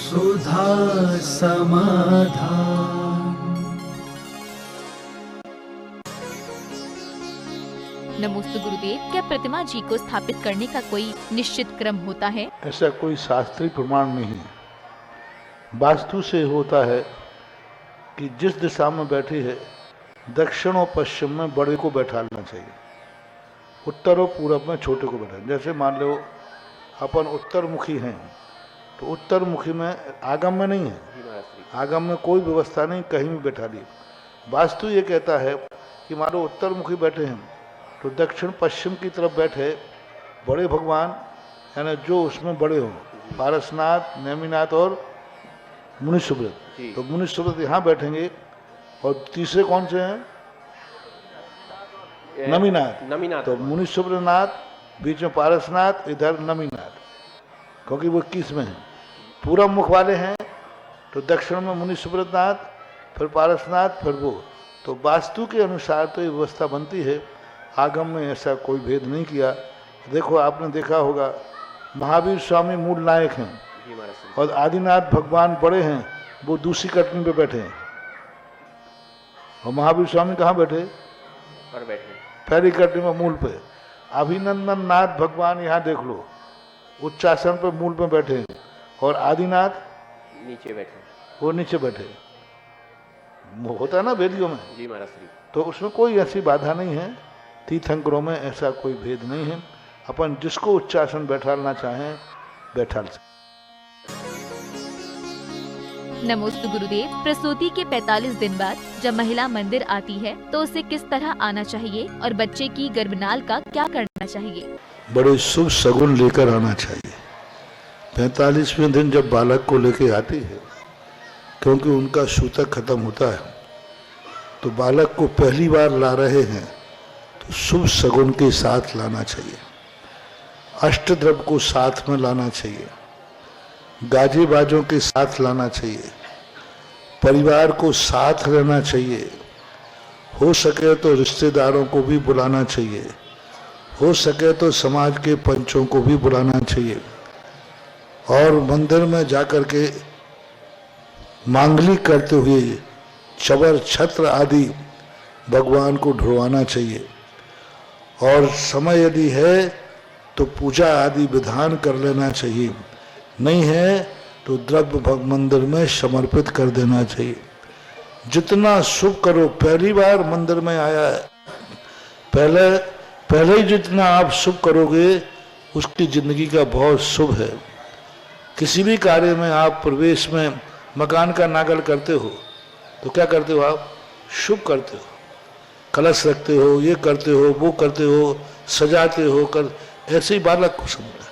सुधा समाधान। नमोस्तु गुरुदेव, क्या प्रतिमा जी को स्थापित करने का कोई निश्चित क्रम होता है? ऐसा कोई शास्त्रीय प्रमाण नहीं है। वास्तु से होता है कि जिस दिशा में बैठी है दक्षिण और पश्चिम में बड़े को बैठाना चाहिए, उत्तर और पूरब में छोटे को बैठाना। जैसे मान लो अपन उत्तरमुखी हैं तो उत्तरमुखी में आगम में नहीं है, आगम में कोई व्यवस्था नहीं, कहीं भी बैठा ली। वास्तु ये कहता है कि मान लो उत्तरमुखी बैठे हैं तो दक्षिण पश्चिम की तरफ बैठे बड़े भगवान, यानी जो उसमें बड़े हों, पारसनाथ, नेमिनाथ और मुनि सुब्रत। तो मुनि सुब्रत यहाँ बैठेंगे और तीसरे कौन से हैं? नमीनाथ। तो मुनि सुब्रतनाथ, बीच में पारसनाथ, इधर नमीनाथ, क्योंकि वो 21 में है। पूरब मुख वाले हैं तो दक्षिण में मुनि सुब्रतनाथ, फिर पारसनाथ, फिर वो। तो वास्तु के अनुसार तो ये व्यवस्था बनती है, आगम में ऐसा कोई भेद नहीं किया। देखो आपने देखा होगा महावीर स्वामी मूल नायक हैं और आदिनाथ भगवान बड़े हैं, वो दूसरी कटनी पे बैठे हैं। और महावीर स्वामी कहाँ बैठे? पर बैठे पहली कटनी में मूल पे। अभिनंदन नाथ भगवान यहाँ देख लो उच्चासन पे मूल पे बैठे हैं और आदिनाथ नीचे बैठे, वो नीचे बैठे। होता है ना वेदियों में जी महाराज श्री। तो उसमें कोई ऐसी बाधा नहीं है, तीर्थंकरों में ऐसा कोई भेद नहीं है। अपन जिसको उच्चासन बैठाना चाहें बैठा सकते। नमोस्तु गुरुदेव, प्रसूति के 45 दिन बाद जब महिला मंदिर आती है तो उसे किस तरह आना चाहिए और बच्चे की गर्भनाल का क्या करना चाहिए? बड़े शुभ सगुन लेकर आना चाहिए। 45वें दिन जब बालक को लेके आती है, क्योंकि उनका सूतक खत्म होता है, तो बालक को पहली बार ला रहे हैं तो शुभ सगुन के साथ लाना चाहिए। अष्टद्रव्य को साथ में लाना चाहिए, गाजे बाजों के साथ लाना चाहिए, परिवार को साथ रहना चाहिए। हो सके तो रिश्तेदारों को भी बुलाना चाहिए, हो सके तो समाज के पंचों को भी बुलाना चाहिए। और मंदिर में जाकर के मांगलिक करते हुए चबर छत्र आदि भगवान को ढुलवाना चाहिए। और समय यदि है तो पूजा आदि विधान कर लेना चाहिए, नहीं है तो द्रव्य मंदिर में समर्पित कर देना चाहिए। जितना शुभ करो, पहली बार मंदिर में आया है, पहले ही जितना आप शुभ करोगे उसकी जिंदगी का बहुत शुभ है। किसी भी कार्य में आप प्रवेश में मकान का नागल करते हो तो क्या करते हो? आप शुभ करते हो, कलश रखते हो, ये करते हो, वो करते हो, सजाते हो। ऐसे ही बालक को समझा।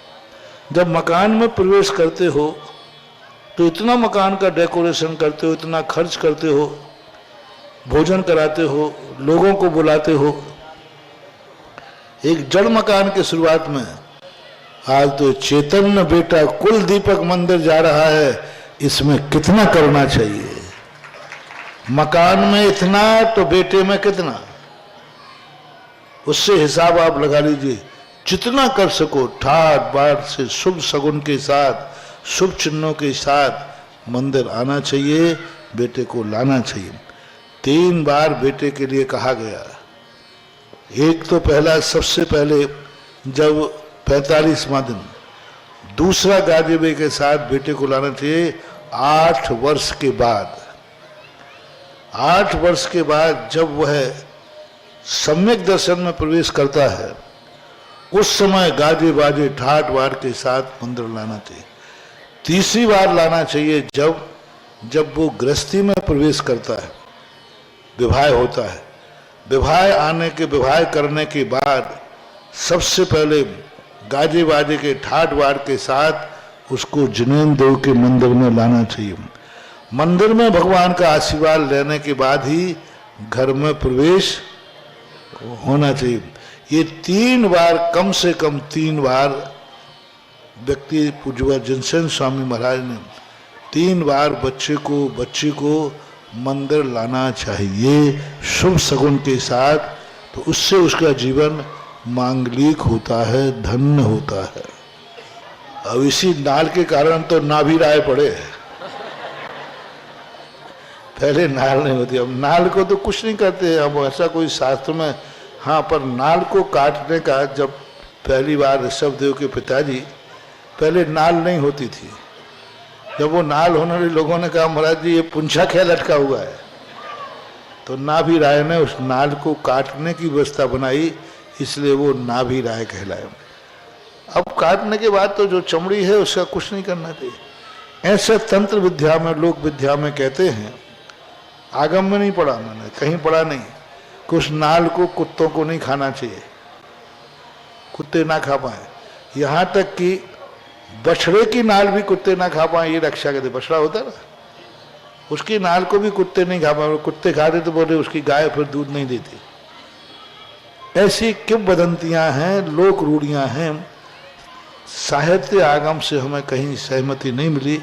जब मकान में प्रवेश करते हो तो इतना मकान का डेकोरेशन करते हो, इतना खर्च करते हो, भोजन कराते हो, लोगों को बुलाते हो। एक जड़ मकान के शुरुआत में आज तो चैतन्य बेटा कुल दीपक मंदिर जा रहा है, इसमें कितना करना चाहिए? मकान में इतना तो बेटे में कितना, उससे हिसाब आप लगा लीजिए। जितना कर सको ठाट बाट से शुभ सगुन के साथ, शुभ चिन्हों के साथ मंदिर आना चाहिए, बेटे को लाना चाहिए। 3 बार बेटे के लिए कहा गया। एक तो पहला सबसे पहले जब 45वां दिन, दूसरा गाजिबे के साथ बेटे को लाना चाहिए 8 वर्ष के बाद। 8 वर्ष के बाद जब वह सम्यक दर्शन में प्रवेश करता है उस समय गाजे बाजे ठाट बाट के साथ मंदिर लाना चाहिए। तीसरी बार लाना चाहिए जब वो गृहस्थी में प्रवेश करता है, विवाह होता है। विवाह करने के बाद सबसे पहले गाजे बाजे के ठाट बाट के साथ उसको जिनेन्द्र देव के मंदिर में लाना चाहिए। मंदिर में भगवान का आशीर्वाद लेने के बाद ही घर में प्रवेश होना चाहिए। ये 3 बार, कम से कम 3 बार व्यक्ति पूज्य जिनसेन स्वामी महाराज ने 3 बार बच्ची को मंदिर लाना चाहिए शुभ सगुन के साथ। तो उससे उसका जीवन मांगलिक होता है, धन्य होता है। अब इसी नाल के कारण तो नाभि राय पड़े पहले नाल नहीं होती। अब नाल को तो कुछ नहीं करते, अब ऐसा कोई शास्त्र में, हाँ, पर नाल को काटने का जब पहली बार ऋषभदेव के पिताजी, पहले नाल नहीं होती थी, जब वो नाल होने वाले लोगों ने कहा महाराज जी ये पुंछा क्या लटका हुआ है, तो नाभि राय ने उस नाल को काटने की व्यवस्था बनाई, इसलिए वो नाभि राय कहलाए। अब काटने के बाद तो जो चमड़ी है उसका कुछ नहीं करना चाहिए। ऐसे तंत्र विद्या में, लोक विद्या में कहते हैं, आगम में नहीं पढ़ा मैंने, कहीं पढ़ा नहीं, कुछ नाल को कुत्तों को नहीं खाना चाहिए, कुत्ते ना खा पाए। यहाँ तक कि बछड़े की नाल भी कुत्ते ना खा पाए, ये रक्षा करते। बछड़ा होता है ना, उसकी नाल को भी कुत्ते नहीं खा पाए, कुत्ते खाते तो बोले उसकी गाय फिर दूध नहीं देती। ऐसी किंवदंतियां हैं, लोक रूढ़ियां हैं। साहित्य आगम से हमें कहीं सहमति नहीं मिली,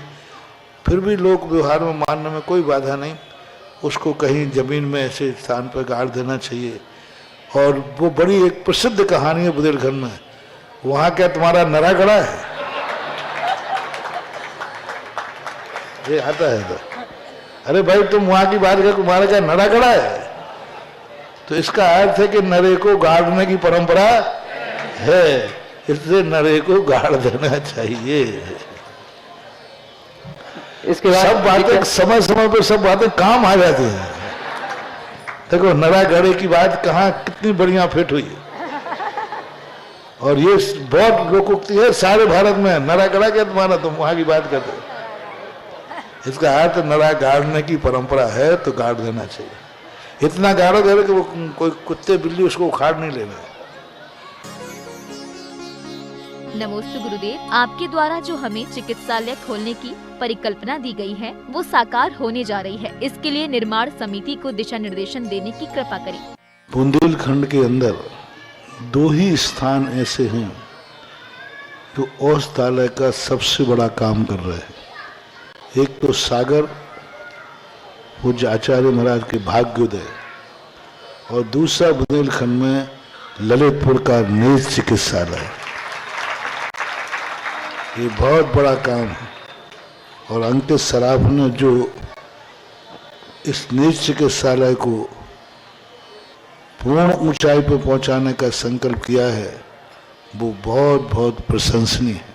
फिर भी लोक व्यवहार में मानने में कोई बाधा नहीं। उसको कहीं जमीन में ऐसे स्थान पर गाड़ देना चाहिए। और वो बड़ी एक प्रसिद्ध कहानी है बुंदेलखंड में, वहाँ क्या तुम्हारा नरा गड़ा है, ये आता है तो, अरे भाई तुम वहाँ की बात कर, तुम्हारा क्या नरा गड़ा है, तो इसका अर्थ है कि नरे को गाड़ने की परंपरा है, इसलिए नरे को गाड़ देना चाहिए। इसके बाद सब बातें समय समय पर सब बातें काम आ जाती हैं। देखो नरा गड़े की बात कहाँ कितनी बढ़िया फिट हुई है, और ये बहुत लोकोक्ति है सारे भारत में। नरा गड़ा क्या तुम्हारा, तुम वहां की बात करते हो। इसका अर्थ नरा गाड़ने की परंपरा है तो गाड़ देना चाहिए। इतना गाड़ो कि वो कोई कुत्ते बिल्ली उसको उखाड़ नहीं लेना। नमोस्तु गुरुदेव, आपके द्वारा जो हमें चिकित्सालय खोलने की परिकल्पना दी गई है वो साकार होने जा रही है। इसके लिए निर्माण समिति को दिशा निर्देशन देने की कृपा करें। बुंदेलखंड के अंदर 2 ही स्थान ऐसे हैं जो औषधालय का सबसे बड़ा काम कर रहे हैं। एक तो सागर, वो आचार्य महाराज के भाग्योदय, और दूसरा बुंदेलखंड में ललितपुर का नेत्र चिकित्सालय। ये बहुत बड़ा काम है, और अंकित सराफ ने जो इस नेत्र चिकित्सालय को पूर्ण ऊंचाई पर पहुंचाने का संकल्प किया है वो बहुत बहुत प्रशंसनीय है।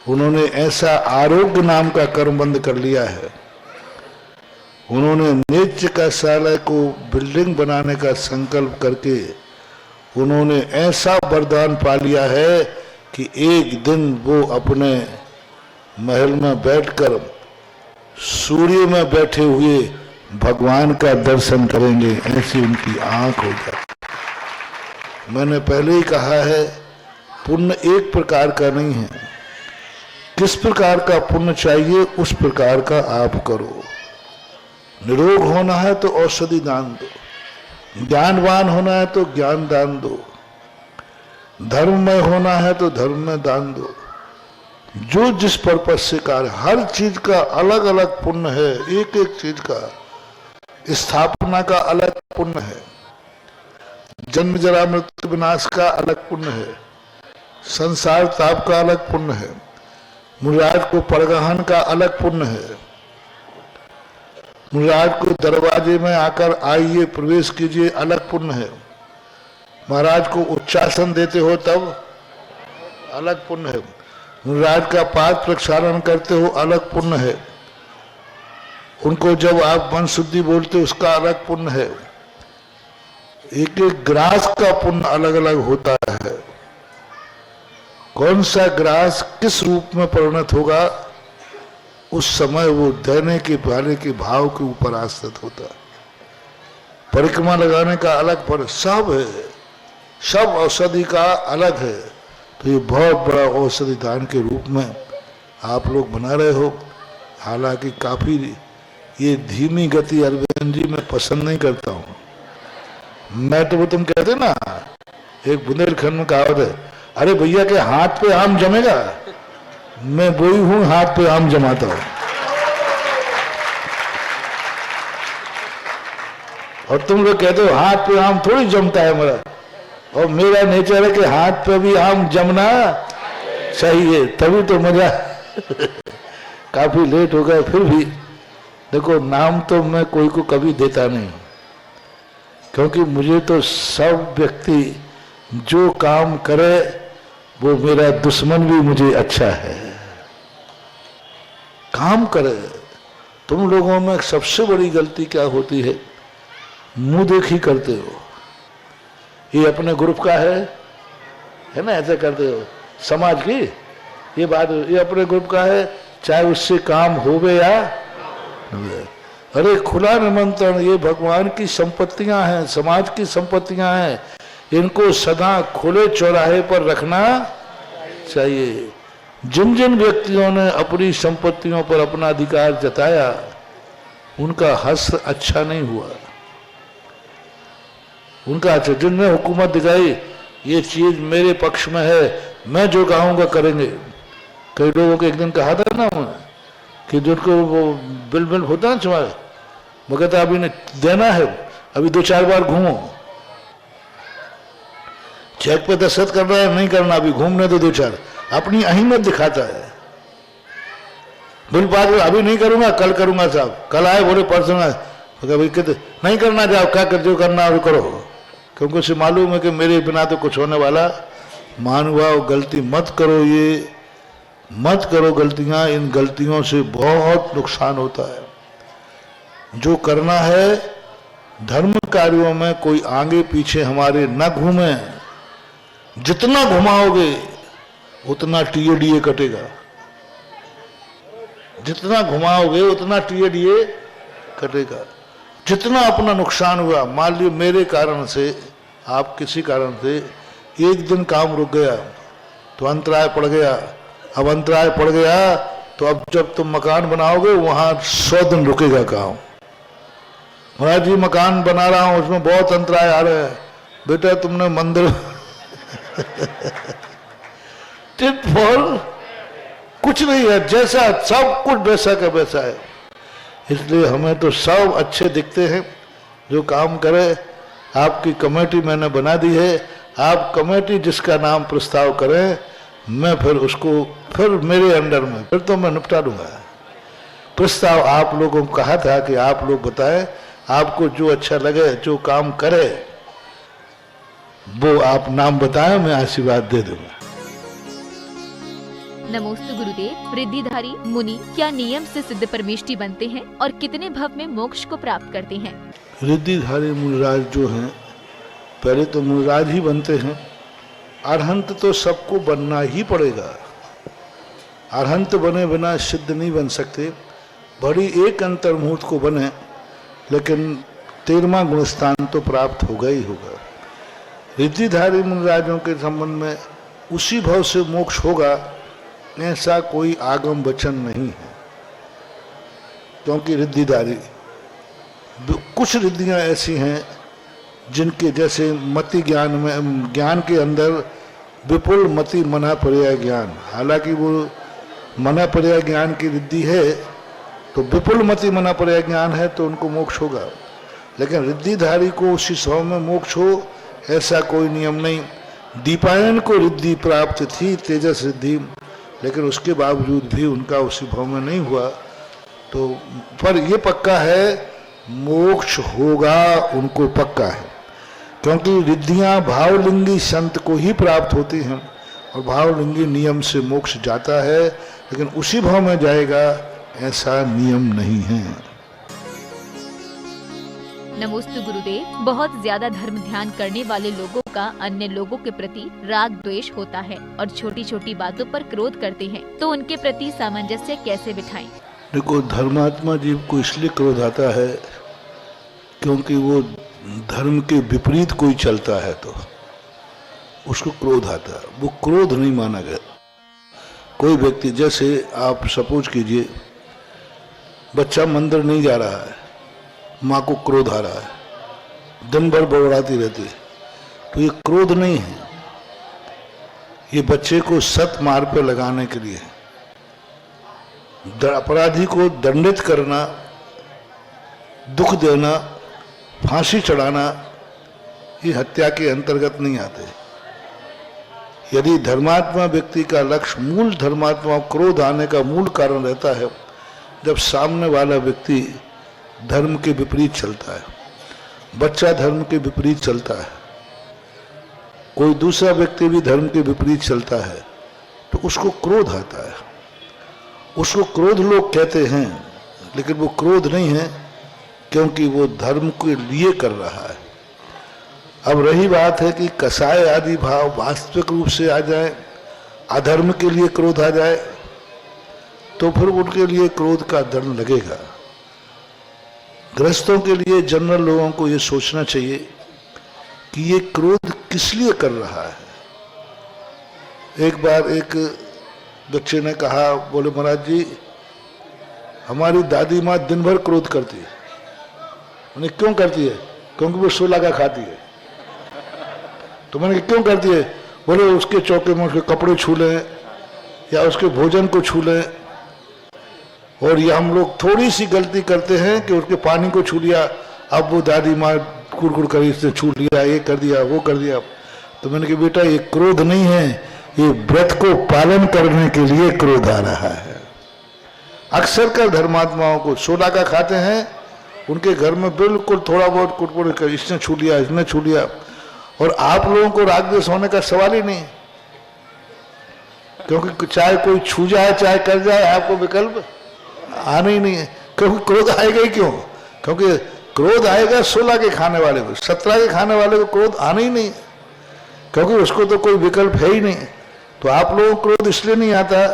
उन्होंने ऐसा आरोग्य नाम का कर्म बंद कर लिया है। उन्होंने नेत्र चिकित्सालय को बिल्डिंग बनाने का संकल्प करके उन्होंने ऐसा वरदान पा लिया है कि एक दिन वो अपने महल में बैठकर सूर्य में बैठे हुए भगवान का दर्शन करेंगे, ऐसी उनकी आंख हो जाए। मैंने पहले ही कहा है, पुण्य एक प्रकार का नहीं है, किस प्रकार का पुण्य चाहिए उस प्रकार का आप करो। निरोग होना है तो औषधि दान दो, ज्ञानवान होना है तो ज्ञान दान दो, धर्ममय होना है तो धर्म में दान दो। जो जिस पर्पज से कार्य, हर चीज का अलग अलग पुण्य है। एक एक चीज का, स्थापना का अलग पुण्य है, जन्म जरा मृत्यु विनाश का अलग पुण्य है, संसार ताप का अलग पुण्य है, मुराद को परगहन का अलग पुण्य है, मुराद को दरवाजे में आकर आइए प्रवेश कीजिए अलग पुण्य है, महाराज को उच्चासन देते हो तब अलग पुण्य है, मुराद का पाद प्रक्षालन करते हो अलग पुण्य है, उनको जब आप मन शुद्धि बोलते हो उसका अलग पुण्य है। एक एक ग्रास का पुण्य अलग अलग होता है। कौन सा ग्रास किस रूप में परिणत होगा उस समय वो देने के वाले के भाव के ऊपर आश्रित होता है। परिक्रमा लगाने का अलग पर सब है, सब औषधि का अलग है। तो ये बहुत बड़ा औषधि दान के रूप में आप लोग बना रहे हो। हालांकि काफी ये धीमी गति अरविंद जी मैं पसंद नहीं करता हूँ। मैं तो वो तुम कहते ना, एक बुंदेलखंड में कहावत है, अरे भैया के हाथ पे आम जमेगा, मैं वही हूँ हाथ पे आम जमाता हूँ। और तुम लोग कहते हो हाथ पे आम थोड़ी जमता है मेरा, और मेरा नेचर है कि हाथ पे भी आम जमना चाहिए, तभी तो मजा। काफी लेट हो गया, फिर भी देखो, नाम तो मैं कोई को कभी देता नहीं, क्योंकि मुझे तो सब व्यक्ति जो काम करे वो मेरा दुश्मन भी मुझे अच्छा है। काम करे। तुम लोगों में सबसे बड़ी गलती क्या होती है? मुंह देखी करते हो। ये अपने ग्रुप का है ना, ऐसे करते हो समाज की ये बात, ये अपने ग्रुप का है, चाहे उससे काम होवे या अरे खुला निमंत्रण। ये भगवान की संपत्तियां हैं, समाज की संपत्तियां हैं, इनको सदा खुले चौराहे पर रखना चाहिए। जिन जिन व्यक्तियों ने अपनी संपत्तियों पर अपना अधिकार जताया उनका हश्र अच्छा नहीं हुआ, उनका अच्छा। जिनने हुकूमत दिखाई ये चीज मेरे पक्ष में है, मैं जो कहूंगा करेंगे। कई लोगों को एक दिन कहा था ना कि जिनको वो बिल होता ना तुम्हारे, वो कहता अभी नहीं देना है, अभी 2-4 बार घूमो, चेक पे दस्तखत करना है नहीं करना, अभी घूमने दो 2-4। अपनी अहमियत दिखाता है। बिल पास अभी नहीं करूंगा, कल करूंगा साहब। कल आए बोले परसों आए, कभी कहते नहीं करना, जाओ क्या कर जो करना और करो, क्योंकि उसे मालूम है कि मेरे बिना तो कुछ होने वाला। महानुभाव, गलती मत करो, ये मत करो गलतियां। इन गलतियों से बहुत नुकसान होता है। जो करना है धर्म कार्यों में कोई आगे पीछे हमारे न घूमे। जितना घुमाओगे उतना टीएडीए कटेगा, जितना घुमाओगे उतना टीएडीए कटेगा। जितना अपना नुकसान हुआ, मान लीजिए मेरे कारण से, आप किसी कारण से एक दिन काम रुक गया तो अंतराय पड़ गया। अब अंतराय पड़ गया तो अब जब तुम मकान बनाओगे वहां 100 दिन रुकेगा काम। महाराज जी मकान बना रहा हूं, उसमें बहुत अंतराय आ रहे हैं। बेटा तुमने मंदिर टिप फॉर कुछ नहीं है, जैसा सब कुछ वैसा का वैसा है। इसलिए हमें तो सब अच्छे दिखते हैं जो काम करे। आपकी कमेटी मैंने बना दी है, आप कमेटी जिसका नाम प्रस्ताव करें, मैं फिर उसको फिर मेरे अंडर में फिर तो मैं निपटा दूंगा। प्रस्ताव आप लोगों को कहा था कि आप लोग बताएं, आपको जो अच्छा लगे, जो काम करे वो आप नाम बताएं, मैं आशीर्वाद दे दूंगा। नमोस्तु गुरुदेव। रिद्धिधारी मुनि क्या नियम से सिद्ध परमेष्टि बनते हैं और कितने भव में मोक्ष को प्राप्त करते हैं? रिद्धिधारी मुनिराज जो हैं, पहले तो मुनिराज ही बनते हैं। अरहंत तो सबको बनना ही पड़ेगा। अरहंत बने बिना सिद्ध नहीं बन सकते। बड़ी एक अंतर्मुहूर्त को बने, लेकिन 13वां गुणस्थान तो प्राप्त होगा ही होगा। रिद्धिधारी मुनिराजों के संबंध में उसी भाव से मोक्ष होगा, ऐसा कोई आगम वचन नहीं है। क्योंकि रिद्धिधारी कुछ रिद्धियां ऐसी हैं जिनके जैसे मति ज्ञान में, ज्ञान के अंदर विपुल मति मना पर्याय ज्ञान, हालांकि वो मना पर्याय ज्ञान की रिद्धि है तो विपुल मति मना पर्याय ज्ञान है तो उनको मोक्ष होगा। लेकिन रिद्धिधारी को उसी स्वभाव में मोक्ष हो ऐसा कोई नियम नहीं। दीपायन को रिद्धि प्राप्त थी, तेजस रिद्धि, लेकिन उसके बावजूद भी उनका उसी भाव में नहीं हुआ। तो पर ये पक्का है मोक्ष होगा, उनको पक्का है। क्योंकि रिद्धियां भावलिंगी संत को ही प्राप्त होती हैं और भावलिंगी नियम से मोक्ष जाता है, लेकिन उसी भाव में जाएगा ऐसा नियम नहीं है। नमोस्तु गुरुदेव। बहुत ज्यादा धर्म ध्यान करने वाले लोगों का अन्य लोगों के प्रति राग द्वेष होता है और छोटी छोटी बातों पर क्रोध करते हैं, तो उनके प्रति सामंजस्य कैसे बिठाएं? देखो, धर्मात्मा जीव को इसलिए क्रोध आता है क्योंकि वो धर्म के विपरीत कोई चलता है तो उसको क्रोध आता है। वो क्रोध नहीं माना गया। कोई व्यक्ति, जैसे आप सपोज कीजिए बच्चा मंदिर नहीं जा रहा है, माँ को क्रोध आ रहा है, दिन भर बड़बड़ाती रहती है, तो ये क्रोध नहीं है, ये बच्चे को सत मार्ग पर लगाने के लिए है। अपराधी को दंडित करना, दुख देना, फांसी चढ़ाना, ये हत्या के अंतर्गत नहीं आते। यदि धर्मात्मा व्यक्ति का लक्ष्य, मूल धर्मात्मा क्रोध आने का मूल कारण रहता है जब सामने वाला व्यक्ति धर्म के विपरीत चलता है, बच्चा धर्म के विपरीत चलता है, कोई दूसरा व्यक्ति भी धर्म के विपरीत चलता है, तो उसको क्रोध आता है। उसको क्रोध लोग कहते हैं, लेकिन वो क्रोध नहीं है, क्योंकि वो धर्म के लिए कर रहा है। अब रही बात है कि कसाय आदि भाव वास्तविक रूप से आ जाए, अधर्म के लिए क्रोध आ जाए, तो फिर उनके लिए क्रोध का दंड लगेगा। गृहस्थों के लिए, जनरल लोगों को ये सोचना चाहिए कि ये क्रोध किस लिए कर रहा है। एक बार एक बच्चे ने कहा, बोले महाराज जी हमारी दादी माँ दिन भर क्रोध करती है। मैंने क्यों करती है? क्योंकि वो सोला का खाती है। तो मैंने क्यों करती है? बोले उसके चौके में उसके कपड़े छू लें या उसके भोजन को छू लें, और ये हम लोग थोड़ी सी गलती करते हैं कि उसके पानी को छू लिया, अब वो दादी माँ कुड़कुड़ करी, इसने छू लिया, ये कर दिया, वो कर दिया। तो मैंने कहा बेटा ये क्रोध नहीं है, ये व्रत को पालन करने के लिए क्रोध आ रहा है। अक्सर कर धर्मात्माओं को सोला का खाते हैं, उनके घर में बिल्कुल थोड़ा बहुत कुड़कुड़ कर, इसने छू लिया, इसने छू लिया, और आप लोगों को राग द्वेष होने का सवाल ही नहीं, क्योंकि चाहे कोई छू जाए चाहे कर जाए, आपको विकल्प आना ही नहीं है। क्योंकि क्रोध आएगा ही क्यों? क्योंकि क्रोध आएगा 16 के खाने वाले को, 17 के खाने वाले को क्रोध आना ही नहीं, क्योंकि उसको तो कोई विकल्प है ही नहीं। तो आप लोगों को क्रोध इसलिए नहीं आता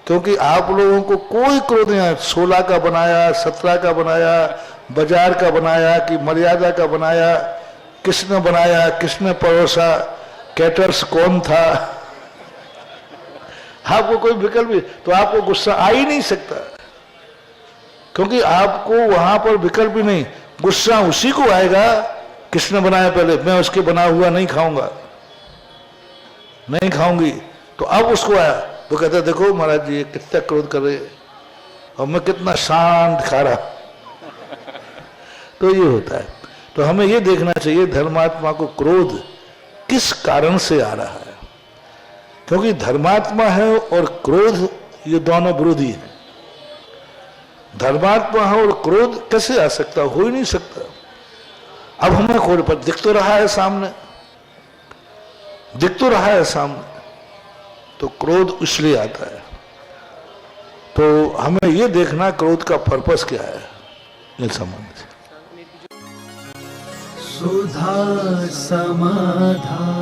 क्योंकि आप लोगों को कोई क्रोध नहीं आया। 16 का बनाया, 17 का बनाया, बाजार का बनाया कि मर्यादा का बनाया, किसने बनाया, किसने परोसा, कैटर्स कौन था, आपको कोई विकल्प नहीं, तो आपको गुस्सा आ ही नहीं सकता, क्योंकि आपको वहां पर विकल्प ही नहीं। गुस्सा उसी को आएगा किसने बनाया पहले, मैं उसके बना हुआ नहीं खाऊंगा, नहीं खाऊंगी। तो अब उसको आया तो कहता है देखो महाराज जी कितना क्रोध कर रहे और मैं कितना शांत खा रहा। तो ये होता है। तो हमें ये देखना चाहिए धर्मात्मा को क्रोध किस कारण से आ रहा है, क्योंकि धर्मात्मा है और क्रोध ये दोनों विरोधी हैं। धर्मात्मा है और क्रोध कैसे आ सकता? हो ही नहीं सकता। अब हमें खोल पर दिख तो रहा है सामने, दिख तो रहा है सामने, तो क्रोध इसलिए आता है। तो हमें ये देखना क्रोध का पर्पस क्या है, ये समझ। सुधा समाधान